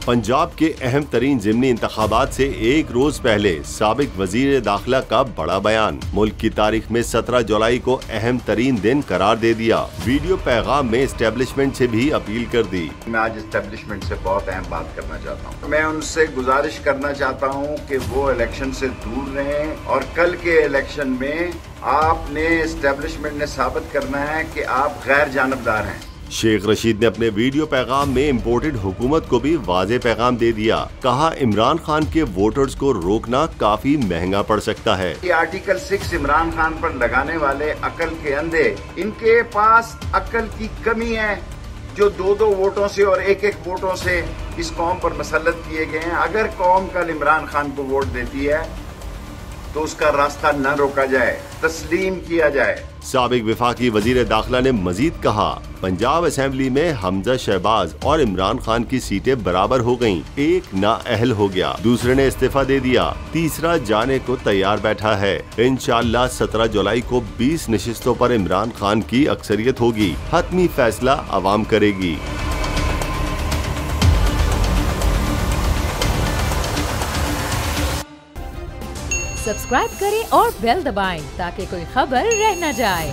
पंजाब के अहम तरीन ज़िमनी इंतखाबात से एक रोज पहले साबिक वजीर दाखिला का बड़ा बयान। मुल्क की तारीख में 17 जुलाई को अहम तरीन दिन करार दे दिया। वीडियो पैगाम में एस्टेब्लिशमेंट से भी अपील कर दी। मैं आज एस्टेब्लिशमेंट से बहुत अहम बात करना चाहता हूँ। मैं उनसे गुजारिश करना चाहता हूँ कि वो इलेक्शन से दूर रहें और कल के इलेक्शन में आपने एस्टेब्लिशमेंट ने साबित करना है कि आप गैर जानबदार हैं। शेख रशीद ने अपने वीडियो पैगाम में इम्पोर्टेड हुकूमत को भी वाज़े पैगाम दे दिया। कहा, इमरान खान के वोटर्स को रोकना काफी महंगा पड़ सकता है। ये आर्टिकल 6 इमरान खान पर लगाने वाले अकल के अंधे, इनके पास अकल की कमी है जो दो वोटों से और एक वोटों से इस कौम पर मसल्लत किए गए हैं। अगर कौम कल इमरान खान को वोट देती है तो उसका रास्ता न रोका जाए, तस्लीम किया जाए। साबिक वफाकी वजीर दाखिला ने मजीद कहा, पंजाब असेंबली में हमजा शहबाज और इमरान खान की सीटें बराबर हो गयीं। एक नाअहल हो गया, दूसरे ने इस्तीफा दे दिया, तीसरा जाने को तैयार बैठा है। इंशाअल्लाह 17 जुलाई को 20 नशिस्तों पर इमरान खान की अक्सरियत होगी। हतमी फैसला अवाम करेगी। सब्सक्राइब करें और बेल दबाएं ताकि कोई खबर रह न जाए।